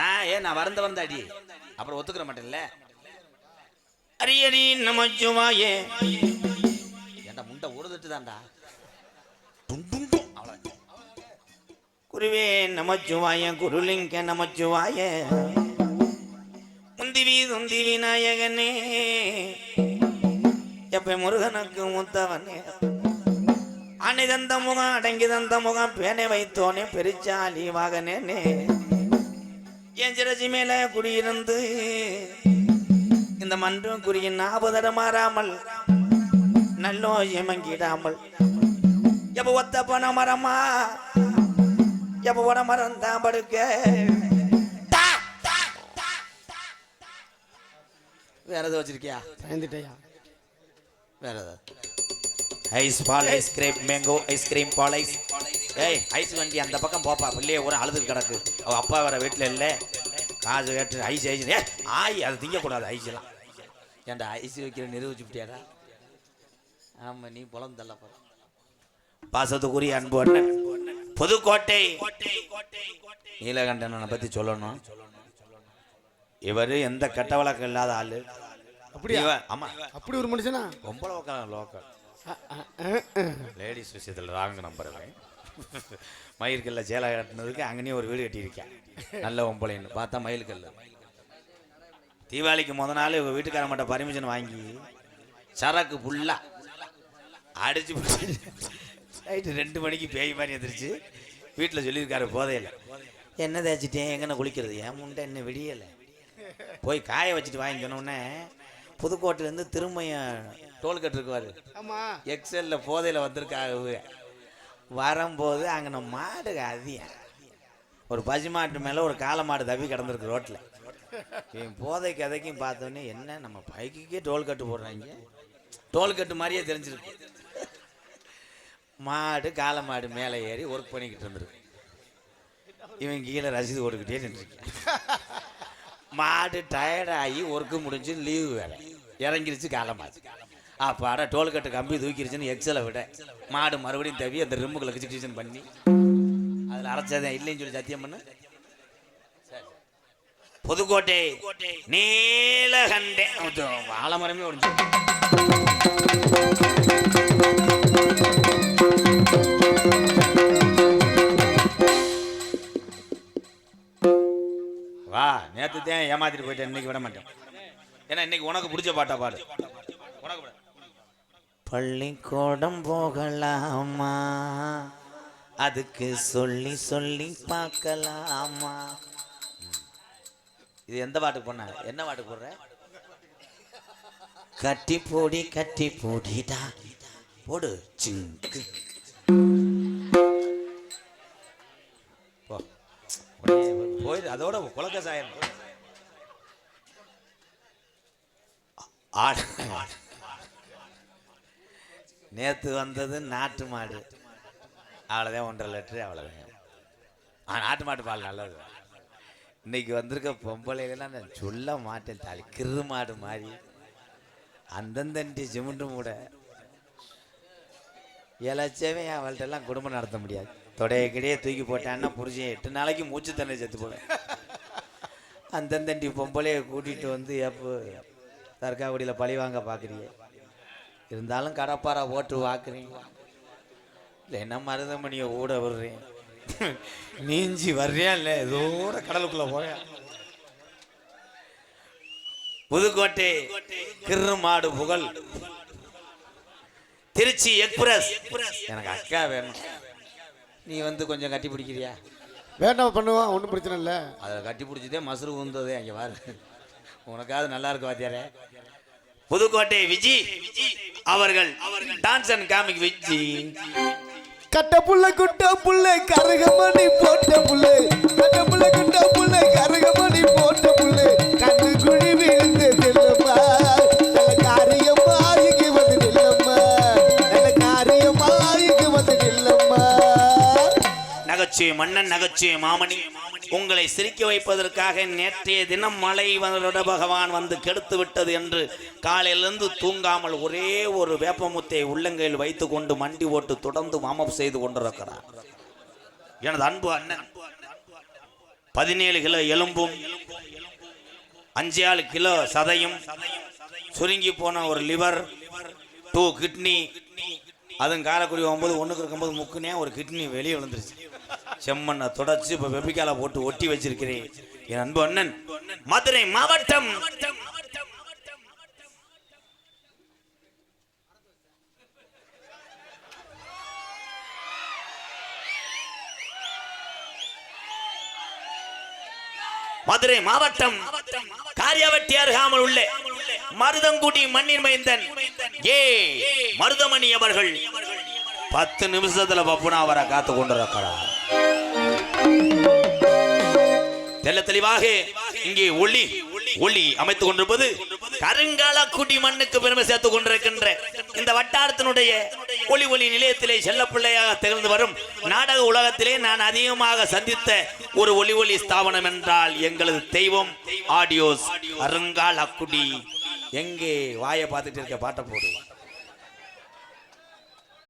நான் வரந்த அடி அப்புறம் ஒத்துக்கிற மாட்டேன்ல. அரியடி நமச்சிவாயே. ஏன்டா முண்டை உருதுட்டு தான்டா. குருவே நமச்சிவாய குருலிங்க நமச்சிவாய முந்தி விநாயகனே எப்ப முருகனுக்கு மூத்தவனே அணை தந்த முகம் அடங்கி தந்த முகம் பேனை வைத்தோனே பெருச்சாலி வாகனே என் சிரசி மேல குடியிருந்து இந்த மன்றம் குறியின் நாபதர மாறாமல் நல்லோ ஏமங்கிடாமல் எப்ப ஒத்த போன மரமா எப்ப போன மரம் தான் படுக்க. வேற எதாவது வச்சிருக்கியா? வேற ஏதாவது ஐஸ் பால் ஐஸ் கிரேப் மேங்கோ ஐஸ்கிரீம் பால் ஐஸ். ஏய் ஐஸ் வண்டி அந்த பக்கம் போப்பா. பிள்ளைய கூட அழுது கிடக்கு. அவ அப்பா வேற வீட்டில் இல்லை. காசு கேட்டு ஐஸ் ஐஸ் ஆய் அதை திங்கக்கூடாது. ஐஸ்லாம் ஏன்டா ஐஸ் வைக்கிற நிரூபிச்சுட்டியாடா? ஆமாம் நீ புலம் தள்ள போற. பாசத்துக்குரிய அன்பு அண்ணன் புதுக்கோட்டை நீலகண்டனை பற்றி சொல்லணும். இவர் எந்த கெட்ட வழக்கம் இல்லாத ஆளு. அப்படியா? ஆமா அப்படி ஒரு மனுஷனா? ரொம்ப லோக்கல் லேடிஸ் விஷயத்தில் ராங்க நம்புறேன். மயில்கல்ல சேலை கட்டினதுக்கு அங்கேயும் ஒரு வீடு கட்டியிருக்கேன். நல்ல ஒம்பளைன்னு பார்த்தா மயில்கல்ல. தீபாவளிக்கு முத நாள் இவங்க வீட்டுக்கார மட்டும் பர்மிஷன் வாங்கி சரக்கு ஃபுல்லா அடிச்சு நைட்டு 2 மணிக்கு பேய் மாதிரி வந்துருச்சு. வீட்டில் சொல்லியிருக்காரு போதையில் என்ன தேய்ச்சிட்டேன் எங்கன்னு குளிக்கிறது. ஏன் முண்டை என்ன விடியலை போய் காய வச்சுட்டு வாங்கி சொன்னோடனே புதுக்கோட்டையிலேருந்து திரும்பியும் டோல்கேட் இருக்குவார். எக்ஸலில் போதையில் வந்திருக்காங்க. வரும்போது அங்கே மாடு அதிகம் ஒரு பசு மாட்டு மேலே ஒரு காளை மாடு தப்பி கிடந்திருக்கு ரோட்டில். இவன் போதை கதைக்கும் பார்த்தோன்னே என்ன நம்ம பைக்குக்கே டோல்கட்டு போடுறாங்க. டோல்கட்டு மாதிரியே தெரிஞ்சிருக்கு. மாடு காளை மாடு மேலே ஏறி ஒர்க் பண்ணிக்கிட்டு இருந்திருக்கு. இவன் கீழே ரசீது ஓட்டுக்கிட்டே நின்றுருக்கேன். மாடு டயர்டாகி ஒர்க்கு முடிஞ்சு லீவு வேலை இறங்கிருச்சு காளை மாடு. அப்பாடா டோல்கட்டு கம்பி தூக்கிருச்சுன்னு எக்ஸலை விட மாடு மறுபடியும் தவி அந்த ரிம்முகளை எக்ஸிகியூஷன் பண்ணி அதில் அரைச்சதே இல்லைன்னு சொல்லி சத்தியம் பண்ண. புதுக்கோட்டை நீலகண்டே ஆலமரமே ஒன்று. வா நேற்று தான் ஏமாத்திட்டு போயிட்டேன். இன்னைக்கு விட மாட்டேன். ஏன்னா இன்னைக்கு உனக்கு பிடிச்ச பாட்டா பாடு. உனக்கு பள்ளிக்கூடம் போகலாமா அதுக்கு சொல்லி சொல்லி பார்க்கலாமா. இது எந்த பாட்டுக்கு போன? என்ன பாட்டுக்கு போடுற? கட்டி போடிடா போடு சிங்கு போயிடு. அதோட குலக்க சாயம் நேற்று வந்தது நாட்டு மாடு. அவ்வளோதான் 1.5 லிட்டரு அவ்வளோதான். நாட்டு மாட்டு பால் நல்லது. இன்னைக்கு வந்திருக்க பொம்பளைலாம் நான் சொல்ல மாட்டேன். தாலி கிரு மாடு மாதிரி அந்தந்தண்டி சிமெண்ட்டு மூட இலச்சவே அவள்கிட்டலாம் குடும்பம் நடத்த முடியாது. தொடையக்கிடையே தூக்கி போட்டான்னா புரிஞ்சேன் 8 நாளைக்கு மூச்சு தண்ணி செத்து போவேன். அந்தந்தண்டி பொம்பளையை கூட்டிகிட்டு வந்து எப்போ தற்காவடியில் பழி வாங்க பார்க்குறீங்க. இருந்தாலும் கடப்பாரா ஓட்டு வாக்குறீங்க. இல்லை என்ன மருதமணியை ஓட விடுறேன். நீஞ்சி வர்றியா இல்லை இதோட கடலுக்குள்ள போறேன். புதுக்கோட்டை கிரு மாடு புகழ் திருச்சி எக்ஸ்பிரஸ். எனக்கு அக்கா வேணும். நீ வந்து கொஞ்சம் கட்டி பிடிக்கிறியா? வேண்டாம் பண்ணுவான் ஒன்றும் பிரச்சனை இல்லை. அதை கட்டி பிடிச்சதே மசுறு உந்ததே. அங்கே வாரு உனக்காவது நல்லா இருக்கு வாத்தியாரே. புதுக்கோட்டை விஜி அவர்கள் டான்ஸ் அண்ட் காமிக் விஜி. கட்ட புள்ள குட்ட புள்ள கரகமணி போட்ட புள்ள கட்ட புள்ள குட்ட புள்ள கரகமணி போட்ட புள்ள கண்ணு குழி விழுந்து செல்லம்மா நல்ல காரியமா இங்கே வந்து நில்லம்மா நல்ல காரியமா இங்கே வந்து நில்லம்மா. நகைச்சுவை மன்னன் நகைச்சுவை மாமணி உங்களை சிரிக்க வைப்பதற்காக நேற்றைய தினம் மழை வருட பகவான் வந்து கெடுத்து விட்டது என்று காலையிலிருந்து தூங்காமல் ஒரே ஒரு வேப்பமுத்தை உள்ளங்கையில் வைத்து கொண்டு மண்டி ஓட்டு தொடர்ந்து வாமப் செய்து கொண்டிருக்கிறார் எனது அன்பு அண்ணன் 17 கிலோ எலும்பும் 5 கிலோ சதையும் சுருங்கி போன ஒரு லிவர் 2 கிட்னி அதுவும் காலக்குடி 9 ஒண்ணுக்கு இருக்கும்போது முக்குனே ஒரு கிட்னி வெளியே விழுந்துருச்சு. செம்மண்ணை தொடச்சு இப்ப வெப்பிக்கால போட்டு ஒட்டி வச்சிருக்கிறேன். என் அன்பு அண்ணன் மதுரை மாவட்டம் காரியாவட்டி அருகாமல் உள்ள மருதங்குடி மண்ணின் மைந்தன் மருதமணி அவர்கள் 10 நிமிஷத்துல பப்புனா அவரை காத்து கொண்டிருக்கிறார். தெல்ல தெளிவாக இங்கே ஒளி அமைத்துக் கொண்டிருப்பது கருங்காலக்குடி மண்ணுக்கு பெருமை சேர்த்துக் கொண்டிருக்கின்ற இந்த வட்டாரத்தினுடைய ஒளி நிலையத்திலே செல்லப்பிள்ளையாக திகழ்ந்து வரும் நாடக உலகத்திலே நான் அதிகமாக சந்தித்த ஒரு ஒளி ஸ்தாபனம் என்றால் எங்களது தெய்வம் ஆடியோஸ் கருங்காலக்குடி. எங்கே வாயை பார்த்துட்டு இருக்க பாட்டை போடு.